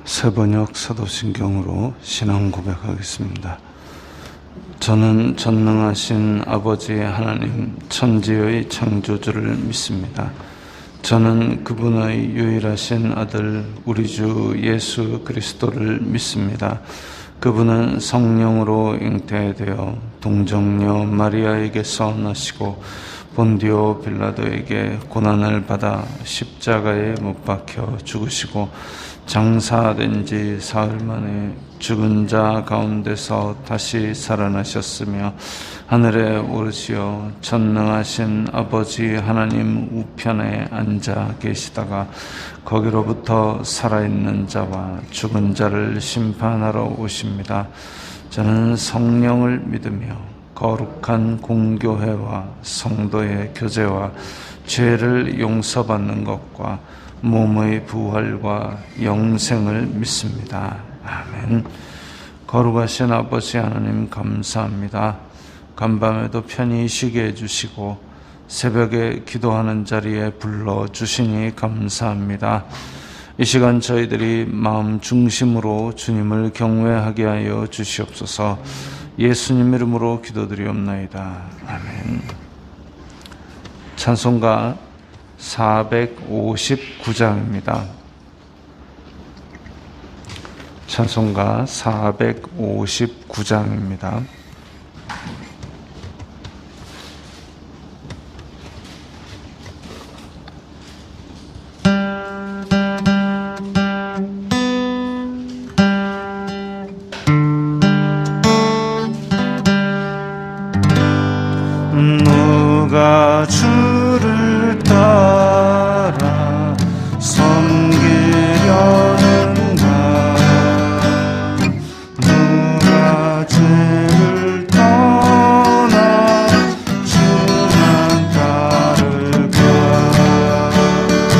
새번역 사도신경으로 신앙 고백하겠습니다. 저는 전능하신 아버지 하나님 천지의 창조주를 믿습니다. 저는 그분의 유일하신 아들 우리 주 예수 그리스도를 믿습니다. 그분은 성령으로 잉태되어 동정녀 마리아에게서 나시고 본디오 빌라도에게 고난을 받아 십자가에 못 박혀 죽으시고 장사된 지 사흘 만에 죽은 자 가운데서 다시 살아나셨으며 하늘에 오르시어 전능하신 아버지 하나님 우편에 앉아 계시다가 거기로부터 살아있는 자와 죽은 자를 심판하러 오십니다. 저는 성령을 믿으며 거룩한 공교회와 성도의 교제와 죄를 용서받는 것과 몸의 부활과 영생을 믿습니다. 아멘. 거룩하신 아버지 하나님 감사합니다. 간밤에도 편히 쉬게 해주시고 새벽에 기도하는 자리에 불러주시니 감사합니다. 이 시간 저희들이 마음 중심으로 주님을 경외하게 하여 주시옵소서. 예수님 이름으로 기도드리옵나이다. 아멘. 찬송가 459장입니다. 찬송가 459장입니다. 누가 주를 따라 섬기려는가? 누가 죄를 떠나 주만 따를까? 누가 주를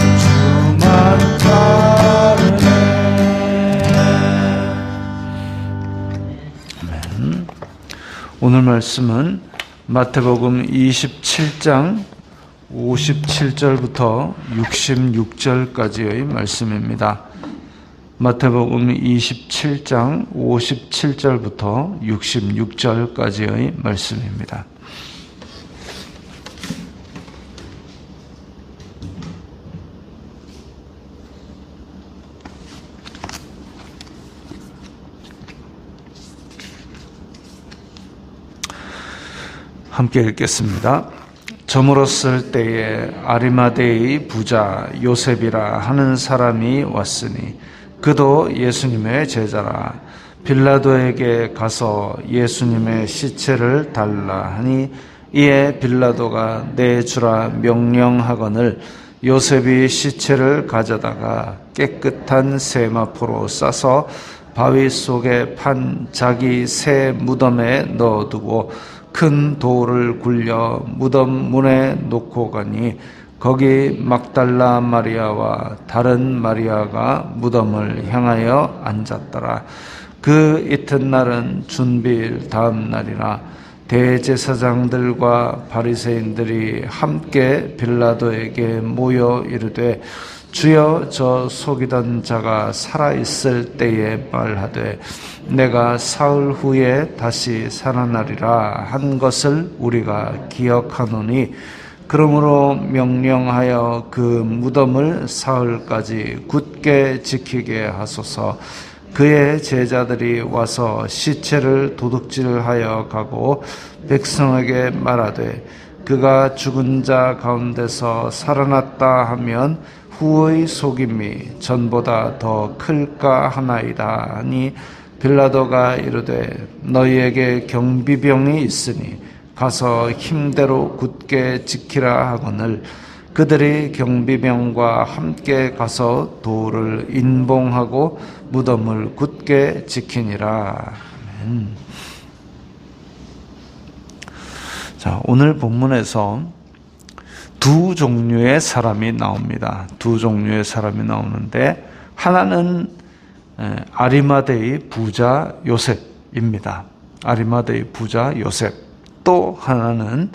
섬겨 나를 구할까? 오늘 말씀은 마태복음 27장 57절부터 66절까지의 말씀입니다. 마태복음 27장 57절부터 66절까지의 말씀입니다. 함께 읽겠습니다. 저물었을 때에 아리마대의 부자 요셉이라 하는 사람이 왔으니 그도 예수님의 제자라. 빌라도에게 가서 예수님의 시체를 달라 하니 이에 빌라도가 내주라 명령하거늘 요셉이 시체를 가져다가 깨끗한 세마포로 싸서 바위 속에 판 자기 새 무덤에 넣어두고 큰 돌을 굴려 무덤 문에 놓고 가니 거기 막달라 마리아와 다른 마리아가 무덤을 향하여 앉았더라. 그 이튿날은 준비일 다음 날이라. 대제사장들과 바리새인들이 함께 빌라도에게 모여 이르되 주여 저 속이던 자가 살아있을 때에 말하되 내가 사흘 후에 다시 살아나리라 한 것을 우리가 기억하노니 그러므로 명령하여 그 무덤을 사흘까지 굳게 지키게 하소서. 그의 제자들이 와서 시체를 도둑질하여 가고 백성에게 말하되 그가 죽은 자 가운데서 살아났다 하면 후의 속임이 전보다 더 클까 하나이다 하니 빌라도가 이르되 너희에게 경비병이 있으니 가서 힘대로 굳게 지키라 하거늘 그들이 경비병과 함께 가서 돌을 인봉하고 무덤을 굳게 지키니라. 아멘. 자, 오늘 본문에서 두 종류의 사람이 나옵니다. 두 종류의 사람이 나오는데 하나는 아리마대의 부자 요셉입니다. 아리마대의 부자 요셉. 또 하나는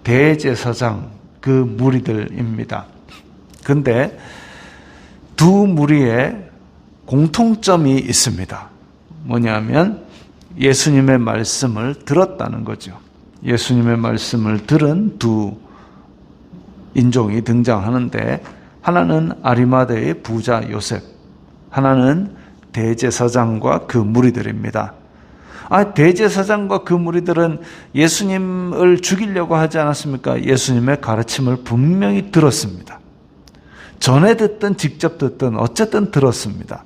대제사장 그 무리들입니다. 근데 두 무리에 공통점이 있습니다. 뭐냐면 예수님의 말씀을 들었다는 거죠. 예수님의 말씀을 들은 두 인종이 등장하는데 하나는 아리마대의 부자 요셉, 하나는 대제사장과 그 무리들입니다. 대제사장과 그 무리들은 예수님을 죽이려고 하지 않았습니까? 예수님의 가르침을 분명히 들었습니다. 전에 듣든 직접 듣든 어쨌든 들었습니다.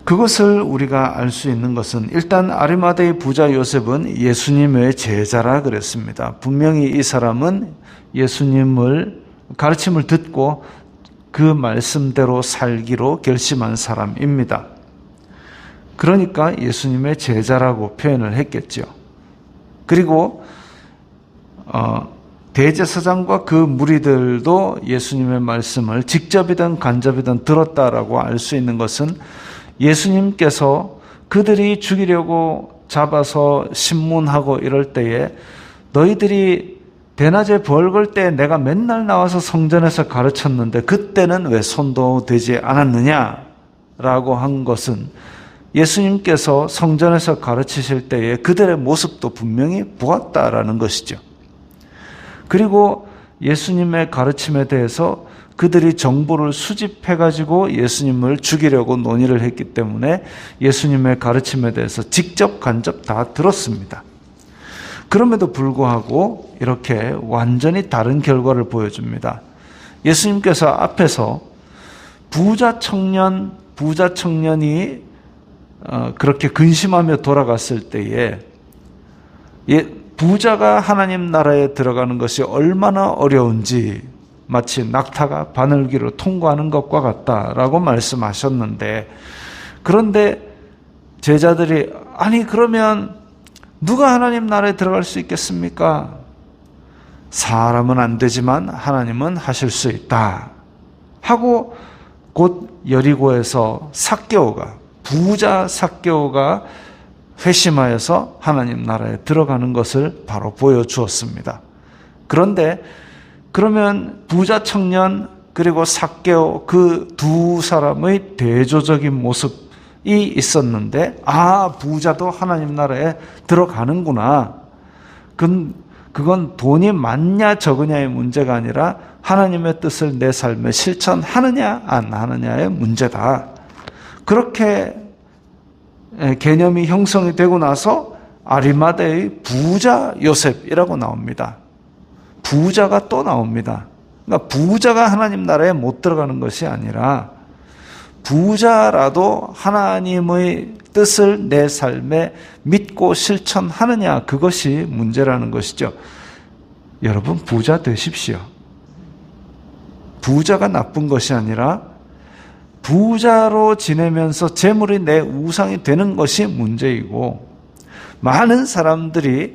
그것을 우리가 알 수 있는 것은 일단 아리마대의 부자 요셉은 예수님의 제자라 그랬습니다. 분명히 이 사람은 예수님을 가르침을 듣고 그 말씀대로 살기로 결심한 사람입니다. 그러니까 예수님의 제자라고 표현을 했겠죠. 그리고 대제사장과 그 무리들도 예수님의 말씀을 직접이든 간접이든 들었다라고 알 수 있는 것은 예수님께서 그들이 죽이려고 잡아서 신문하고 이럴 때에 너희들이 대낮에 벌 걸 때 내가 맨날 나와서 성전에서 가르쳤는데 그때는 왜 손도 대지 않았느냐라고 한 것은 예수님께서 성전에서 가르치실 때에 그들의 모습도 분명히 보았다라는 것이죠. 그리고 예수님의 가르침에 대해서 그들이 정보를 수집해가지고 예수님을 죽이려고 논의를 했기 때문에 예수님의 가르침에 대해서 직접 간접 다 들었습니다. 그럼에도 불구하고 이렇게 완전히 다른 결과를 보여줍니다. 예수님께서 앞에서 부자 청년이 그렇게 근심하며 돌아갔을 때에 부자가 하나님 나라에 들어가는 것이 얼마나 어려운지 마치 낙타가 바늘귀를 통과하는 것과 같다라고 말씀하셨는데, 그런데 제자들이 아니 그러면 누가 하나님 나라에 들어갈 수 있겠습니까? 사람은 안 되지만 하나님은 하실 수 있다 하고 곧 여리고에서 부자 삭개오가 회심하여서 하나님 나라에 들어가는 것을 바로 보여주었습니다. 그런데 그러면 부자 청년 그리고 삭개오 그 두 사람의 대조적인 모습이 있었는데 부자도 하나님 나라에 들어가는구나. 그건 돈이 많냐 적으냐의 문제가 아니라 하나님의 뜻을 내 삶에 실천하느냐 안 하느냐의 문제다. 그렇게 개념이 형성이 되고 나서 아리마대의 부자 요셉이라고 나옵니다. 부자가 또 나옵니다. 그러니까 부자가 하나님 나라에 못 들어가는 것이 아니라 부자라도 하나님의 뜻을 내 삶에 믿고 실천하느냐, 그것이 문제라는 것이죠. 여러분, 부자 되십시오. 부자가 나쁜 것이 아니라 부자로 지내면서 재물이 내 우상이 되는 것이 문제이고, 많은 사람들이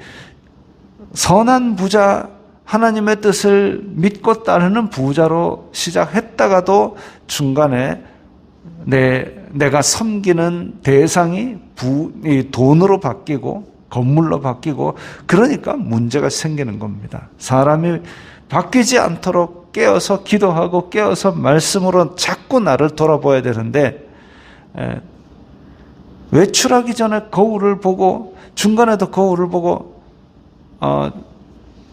선한 부자, 하나님의 뜻을 믿고 따르는 부자로 시작했다가도 중간에 내가 섬기는 대상이 돈으로 바뀌고 건물로 바뀌고, 그러니까 문제가 생기는 겁니다. 사람이 바뀌지 않도록 깨어서 기도하고 깨어서 말씀으로 자꾸 나를 돌아봐야 되는데, 외출하기 전에 거울을 보고 중간에도 거울을 보고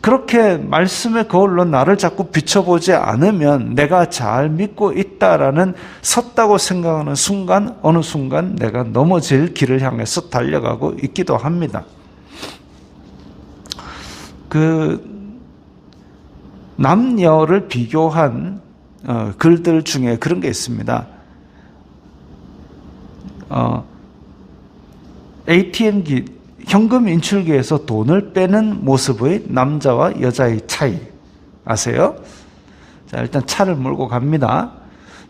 그렇게 말씀의 거울로 나를 자꾸 비춰보지 않으면 내가 잘 믿고 있다라는, 섰다고 생각하는 순간 어느 순간 내가 넘어질 길을 향해서 달려가고 있기도 합니다. 남녀를 비교한 글들 중에 그런 게 있습니다. ATM 현금 인출기에서 돈을 빼는 모습의 남자와 여자의 차이 아세요? 자, 일단 차를 몰고 갑니다.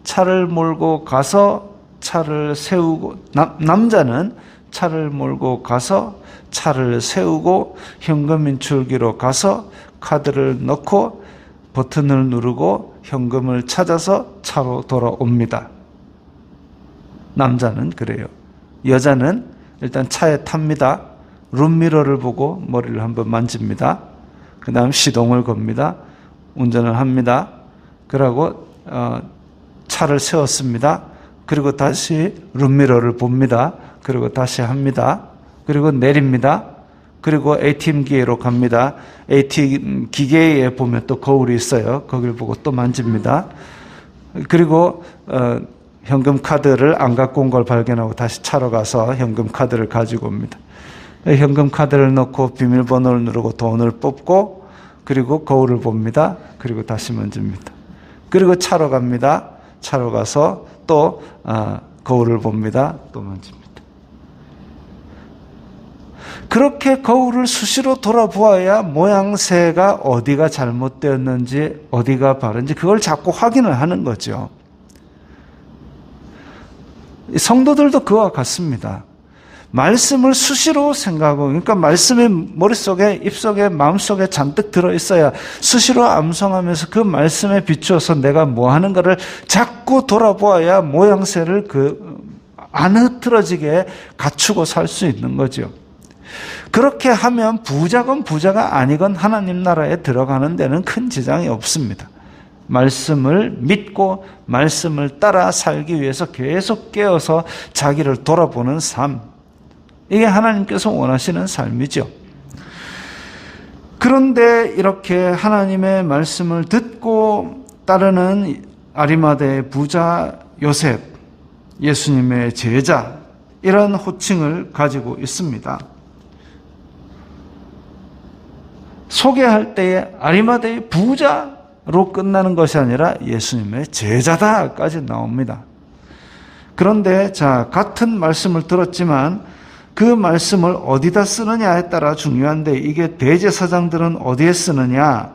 차를 몰고 가서 차를 세우고, 남자는 차를 몰고 가서 차를 세우고 현금 인출기로 가서 카드를 넣고 버튼을 누르고 현금을 찾아서 차로 돌아옵니다. 남자는 그래요. 여자는 일단 차에 탑니다. 룸미러를 보고 머리를 한번 만집니다. 그 다음 시동을 겁니다. 운전을 합니다. 그러고 차를 세웠습니다. 그리고 다시 룸미러를 봅니다. 그리고 다시 합니다. 그리고 내립니다. 그리고 ATM 기계로 갑니다. ATM 기계에 보면 또 거울이 있어요. 거기를 보고 또 만집니다. 그리고 현금 카드를 안 갖고 온 걸 발견하고 다시 차로 가서 현금 카드를 가지고 옵니다. 현금 카드를 넣고 비밀번호를 누르고 돈을 뽑고, 그리고 거울을 봅니다. 그리고 다시 만집니다. 그리고 차로 갑니다. 차로 가서 또 거울을 봅니다. 또 만집니다. 그렇게 거울을 수시로 돌아보아야 모양새가 어디가 잘못되었는지 어디가 바른지 그걸 자꾸 확인을 하는 거죠. 성도들도 그와 같습니다. 말씀을 수시로 생각하고, 그러니까 말씀이 머릿속에, 입속에, 마음속에 잔뜩 들어있어야 수시로 암송하면서 그 말씀에 비추어서 내가 뭐 하는가를 자꾸 돌아보아야 모양새를 안 흐트러지게 갖추고 살 수 있는 거죠. 그렇게 하면 부자건 부자가 아니건 하나님 나라에 들어가는 데는 큰 지장이 없습니다. 말씀을 믿고 말씀을 따라 살기 위해서 계속 깨어서 자기를 돌아보는 삶, 이게 하나님께서 원하시는 삶이죠. 그런데 이렇게 하나님의 말씀을 듣고 따르는 아리마대의 부자 요셉, 예수님의 제자, 이런 호칭을 가지고 있습니다. 소개할 때에 아리마대의 부자로 끝나는 것이 아니라 예수님의 제자다까지 나옵니다. 그런데 같은 말씀을 들었지만 그 말씀을 어디다 쓰느냐에 따라 중요한데, 이게 대제사장들은 어디에 쓰느냐?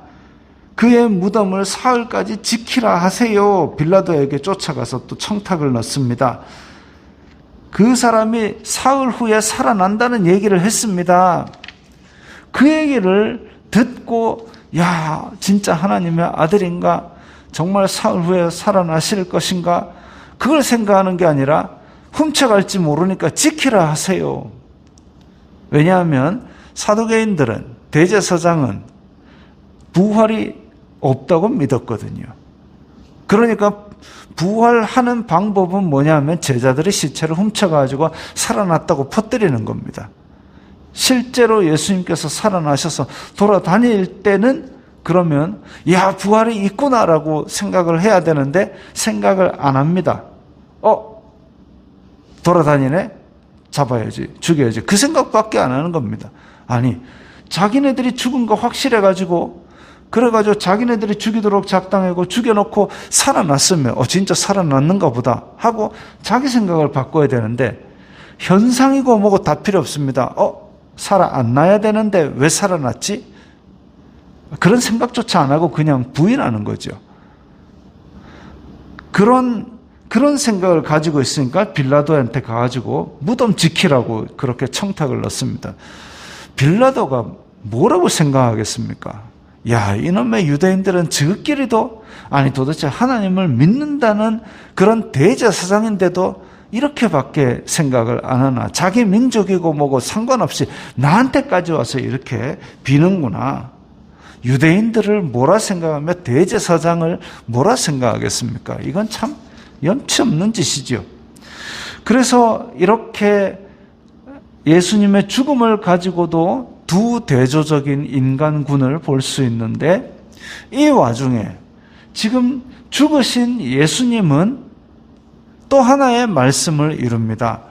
그의 무덤을 사흘까지 지키라 하세요. 빌라도에게 쫓아가서 또 청탁을 넣습니다. 그 사람이 사흘 후에 살아난다는 얘기를 했습니다. 그 얘기를 듣고, 야, 진짜 하나님의 아들인가? 정말 사흘 후에 살아나실 것인가? 그걸 생각하는 게 아니라 훔쳐갈지 모르니까 지키라 하세요. 왜냐하면 사두개인들은, 대제사장은 부활이 없다고 믿었거든요. 그러니까 부활하는 방법은 뭐냐면 제자들이 시체를 훔쳐가지고 살아났다고 퍼뜨리는 겁니다. 실제로 예수님께서 살아나셔서 돌아다닐 때는 그러면 야, 부활이 있구나라고 생각을 해야 되는데 생각을 안 합니다. 돌아다니네? 잡아야지, 죽여야지. 그 생각밖에 안 하는 겁니다. 아니, 자기네들이 죽은 거 확실해가지고 그래가지고 자기네들이 죽이도록 작당하고 죽여놓고 살아났으면 진짜 살아났는가 보다 하고 자기 생각을 바꿔야 되는데 현상이고 뭐고 다 필요 없습니다. 살아나야 되는데 왜 살아났지? 그런 생각조차 안 하고 그냥 부인하는 거죠. 그런 생각을 가지고 있으니까 빌라도한테 가가지고 무덤 지키라고 그렇게 청탁을 넣습니다. 빌라도가 뭐라고 생각하겠습니까? 야, 이놈의 유대인들은 저끼리도 아니 도대체 하나님을 믿는다는 그런 대제사장인데도 이렇게밖에 생각을 안 하나. 자기 민족이고 뭐고 상관없이 나한테까지 와서 이렇게 비는구나. 유대인들을 뭐라 생각하며 대제사장을 뭐라 생각하겠습니까? 이건 참 염치 없는 짓이죠. 그래서 이렇게 예수님의 죽음을 가지고도 두 대조적인 인간군을 볼 수 있는데 이 와중에 지금 죽으신 예수님은 또 하나의 말씀을 이룹니다.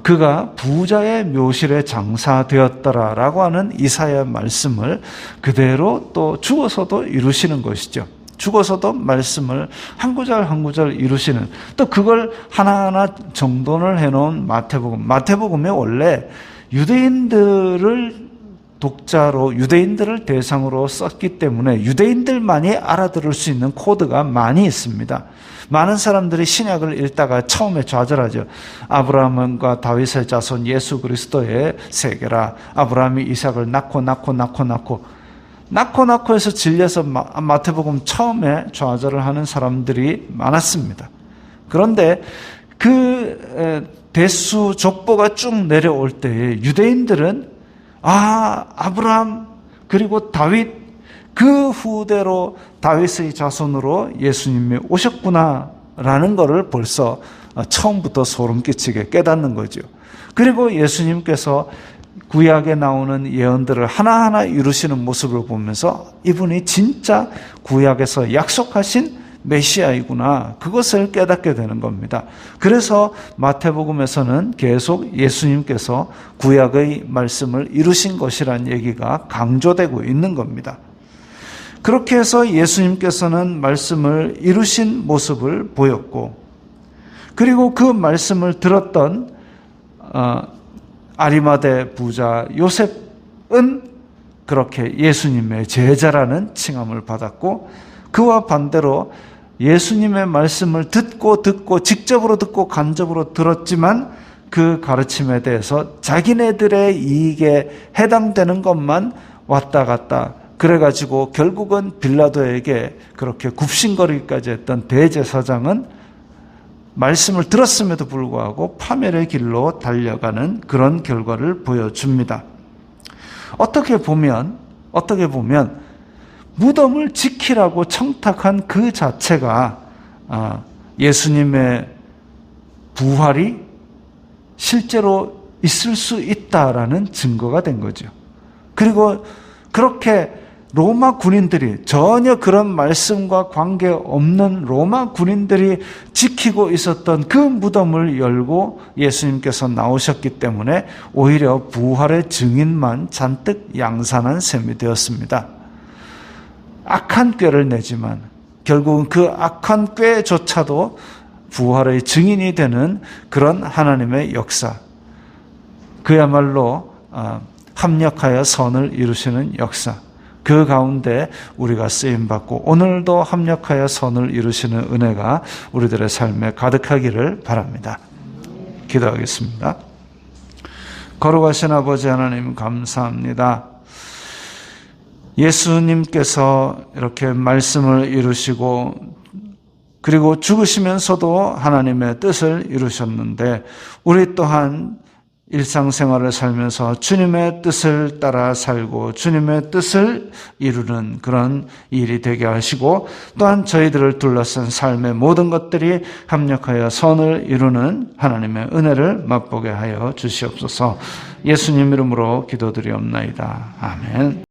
그가 부자의 묘실에 장사되었더라라고 하는 이사야의 말씀을 그대로 또 죽어서도 이루시는 것이죠. 죽어서도 말씀을 한 구절 한 구절 이루시는, 또 그걸 하나하나 정돈을 해놓은 마태복음. 마태복음이 원래 유대인들을 독자로 유대인들을 대상으로 썼기 때문에 유대인들만이 알아들을 수 있는 코드가 많이 있습니다. 많은 사람들이 신약을 읽다가 처음에 좌절하죠. 아브라함과 다윗의 자손 예수 그리스도의 세계라. 아브라함이 이삭을 낳고 해서 질려서 마태복음 처음에 좌절을 하는 사람들이 많았습니다. 그런데 그 대수 족보가 쭉 내려올 때에 유대인들은 아브라함 그리고 다윗 그 후대로 다윗의 자손으로 예수님이 오셨구나라는 것을 벌써 처음부터 소름 끼치게 깨닫는 거죠. 그리고 예수님께서 구약에 나오는 예언들을 하나하나 이루시는 모습을 보면서 이분이 진짜 구약에서 약속하신 메시아이구나, 그것을 깨닫게 되는 겁니다. 그래서 마태복음에서는 계속 예수님께서 구약의 말씀을 이루신 것이라는 얘기가 강조되고 있는 겁니다. 그렇게 해서 예수님께서는 말씀을 이루신 모습을 보였고, 그리고 그 말씀을 들었던 아리마대 부자 요셉은 그렇게 예수님의 제자라는 칭함을 받았고, 그와 반대로 예수님의 말씀을 듣고 직접으로 듣고 간접으로 들었지만 그 가르침에 대해서 자기네들의 이익에 해당되는 것만 왔다 갔다 그래가지고 결국은 빌라도에게 그렇게 굽신거리기까지 했던 대제사장은 말씀을 들었음에도 불구하고 파멸의 길로 달려가는 그런 결과를 보여줍니다. 어떻게 보면 무덤을 지키라고 청탁한 그 자체가 예수님의 부활이 실제로 있을 수 있다라는 증거가 된 거죠. 그리고 그렇게 로마 군인들이, 전혀 그런 말씀과 관계없는 로마 군인들이 지키고 있었던 그 무덤을 열고 예수님께서 나오셨기 때문에 오히려 부활의 증인만 잔뜩 양산한 셈이 되었습니다. 악한 꾀를 내지만 결국은 그 악한 꾀조차도 부활의 증인이 되는 그런 하나님의 역사, 그야말로 합력하여 선을 이루시는 역사, 그 가운데 우리가 쓰임받고 오늘도 합력하여 선을 이루시는 은혜가 우리들의 삶에 가득하기를 바랍니다. 기도하겠습니다. 거룩하신 아버지 하나님, 감사합니다. 예수님께서 이렇게 말씀을 이루시고 그리고 죽으시면서도 하나님의 뜻을 이루셨는데 우리 또한 일상생활을 살면서 주님의 뜻을 따라 살고 주님의 뜻을 이루는 그런 일이 되게 하시고, 또한 저희들을 둘러싼 삶의 모든 것들이 합력하여 선을 이루는 하나님의 은혜를 맛보게 하여 주시옵소서. 예수님 이름으로 기도드리옵나이다. 아멘.